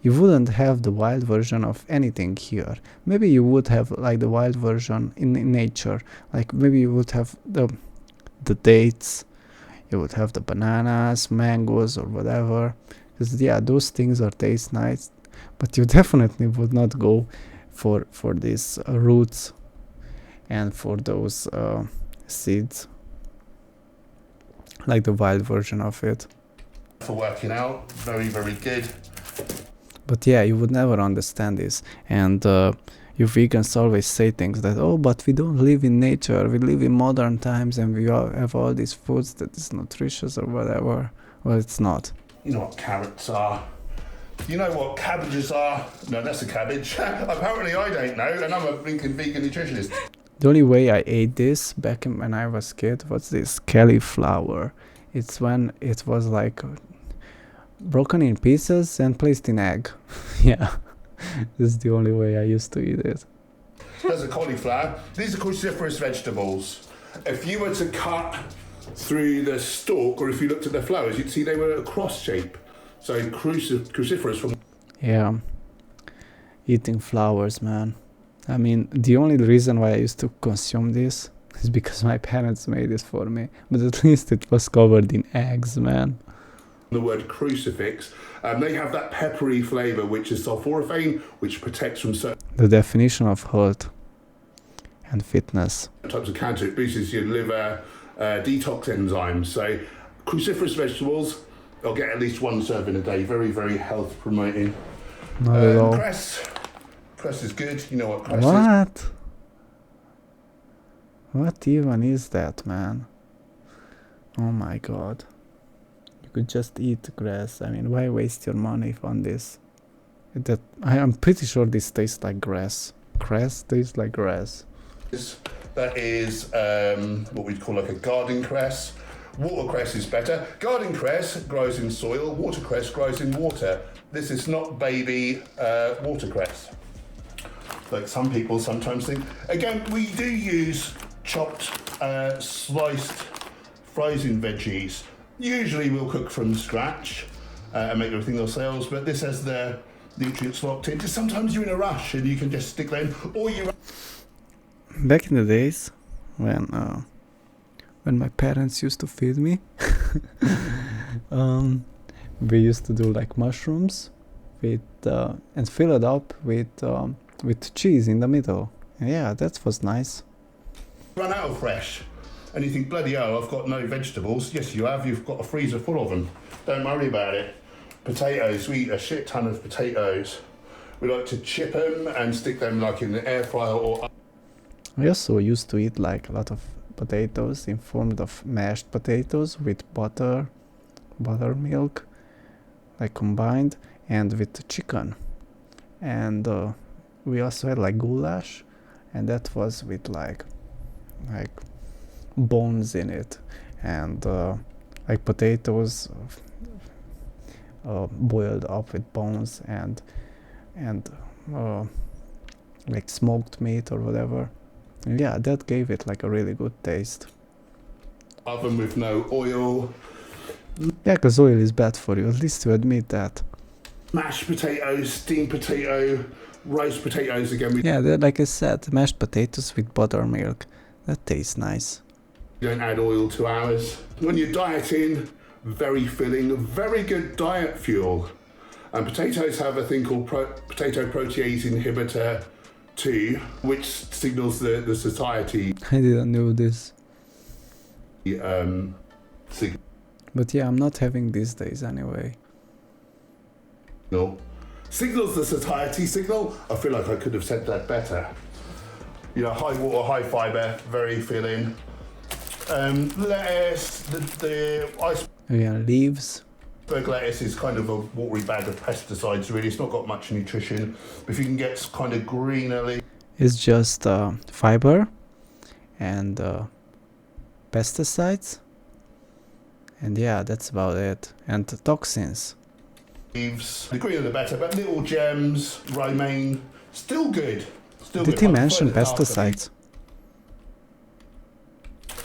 you wouldn't have the wild version of anything here. Maybe you would have like the wild version in nature. Like maybe you would have the dates. You would have the bananas, mangoes, or whatever. Because yeah, those things are taste nice, but you definitely would not go for these roots and for those seeds, like the wild version of it. For working out, very, very good. But yeah, you would never understand this, and you vegans always say things that, oh, but we don't live in nature, we live in modern times, and we have all these foods that is nutritious or whatever. Well, it's not. You know what carrots are. You know what cabbages are. No, that's a cabbage. Apparently I don't know, and I'm a blinking vegan nutritionist. The only way I ate this back when I was a kid was this cauliflower. It's when it was like broken in pieces and placed in egg. Yeah. This is the only way I used to eat it. There's a cauliflower. These are cruciferous vegetables. If you were to cut through the stalk, or if you looked at the flowers, you'd see they were a cross shape. So cruciferous from... Yeah. Eating flowers, man. I mean, the only reason why I used to consume this is because my parents made this for me. But at least it was covered in eggs, man. The word crucifix, they have that peppery flavour, which is sulforaphane, which protects from certain The definition of health and fitness. types of cancer. It boosts your liver detox enzymes. So cruciferous vegetables, I'll get at least one serving a day. Very, very health promoting. Not at all. Cress is good. You know what cress is? What? What even is that, man? Oh my god. You could just eat grass. I mean, why waste your money on this? I am pretty sure this tastes like grass. Grass tastes like grass. That is what we'd call like a garden cress. Watercress is better. Garden cress grows in soil. Watercress grows in water. This is not baby watercress, like some people sometimes think. Again, we do use chopped, sliced, frozen veggies. Usually we'll cook from scratch and make everything ourselves, but this has the nutrients locked in. Just sometimes you're in a rush and you can just stick that in, or you... Back in the days when my parents used to feed me, we used to do like mushrooms with and fill it up with cheese in the middle. And yeah, that was nice. Run out of fresh and you think, bloody hell, I've got no vegetables. Yes, you have. You've got a freezer full of them. Don't worry about it. Potatoes, we eat a shit ton of potatoes. We like to chip them and stick them like in the air fryer or... I also used to eat like a lot of potatoes in form of mashed potatoes with buttermilk, like combined, and with chicken. And we also had like goulash, and that was with like bones in it, and like potatoes boiled up with bones and like smoked meat or whatever. And yeah, that gave it like a really good taste. Oven with no oil. Yeah, because oil is bad for you, at least to admit that. Mashed potatoes, steamed potato, roast potatoes again. Yeah, like I said, mashed potatoes with buttermilk. That tastes nice. You don't add oil to ours. When you're dieting, very filling, very good diet fuel. And potatoes have a thing called potato protease inhibitor 2, which signals the satiety. I didn't know this. Signal. But yeah, I'm not having these days anyway. Signals the satiety signal. I feel like I could have said that better. You know, high water, high fibre, very filling. Lettuce, the iceberg Yeah, leaves. lettuce is kind of a watery bag of pesticides, really. It's not got much nutrition. But if you can get kind of greener leaves. It's just fiber and pesticides. And yeah, that's about it. And toxins. The greener the better, but little gems, romaine, still good. Did he mention pesticides?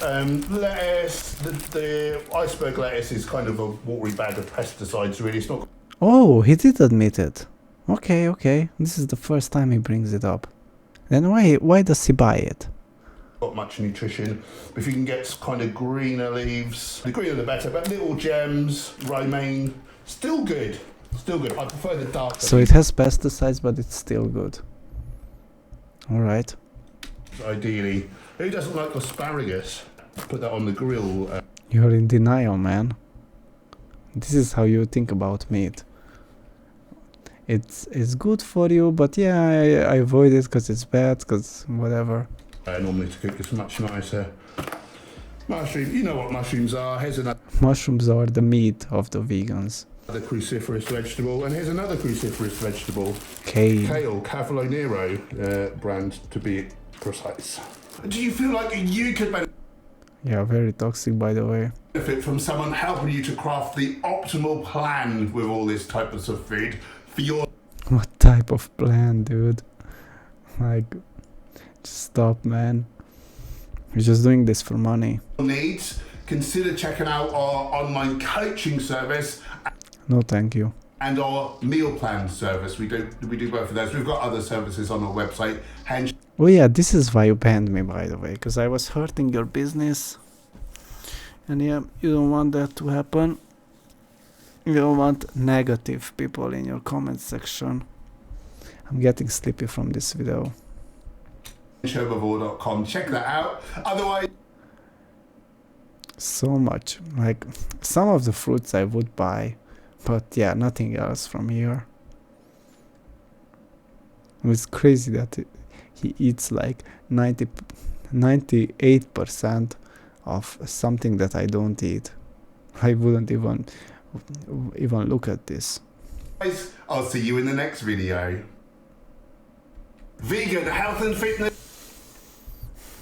Lettuce, the iceberg lettuce is kind of a watery bag of pesticides, really. It's not. Oh, he did admit it. Okay. This is the first time he brings it up. Then why does he buy it? Got much nutrition. If you can get kind of greener leaves, the greener the better, but little gems, romaine, still good. Still good. I prefer the darker. So it has pesticides, but it's still good. Alright. Ideally. Who doesn't like asparagus? Put that on the grill. You're in denial, man. This is how you think about meat. It's good for you, but yeah, I avoid it because it's bad, because whatever. Normally to cook is much nicer. Mushroom, you know what mushrooms are. Here's another Mushrooms are the meat of the vegans. cruciferous vegetable, and here's another cruciferous vegetable. Kale. Cavolo Nero brand to be precise. Do you feel like you could Yeah, very toxic, by the way. benefit from someone helping you to craft the optimal plan with all this types of food for your What type of plan, dude? Like, just stop, man. You're just doing this for money. needs? Consider checking out our online coaching service No, thank you. and our meal plan service. We do both of those. We've got other services on our website. Hence, Oh yeah, this is why you banned me, by the way, because I was hurting your business. And yeah, you don't want that to happen. You don't want negative people in your comment section. I'm getting sleepy from this video. herbivore.com. Check that out. Otherwise, So much. Like, some of the fruits I would buy, but yeah, nothing else from here. It's crazy that he eats like 98% of something that I don't eat. I wouldn't even look at this. I'll see you in the next video. Vegan health and fitness.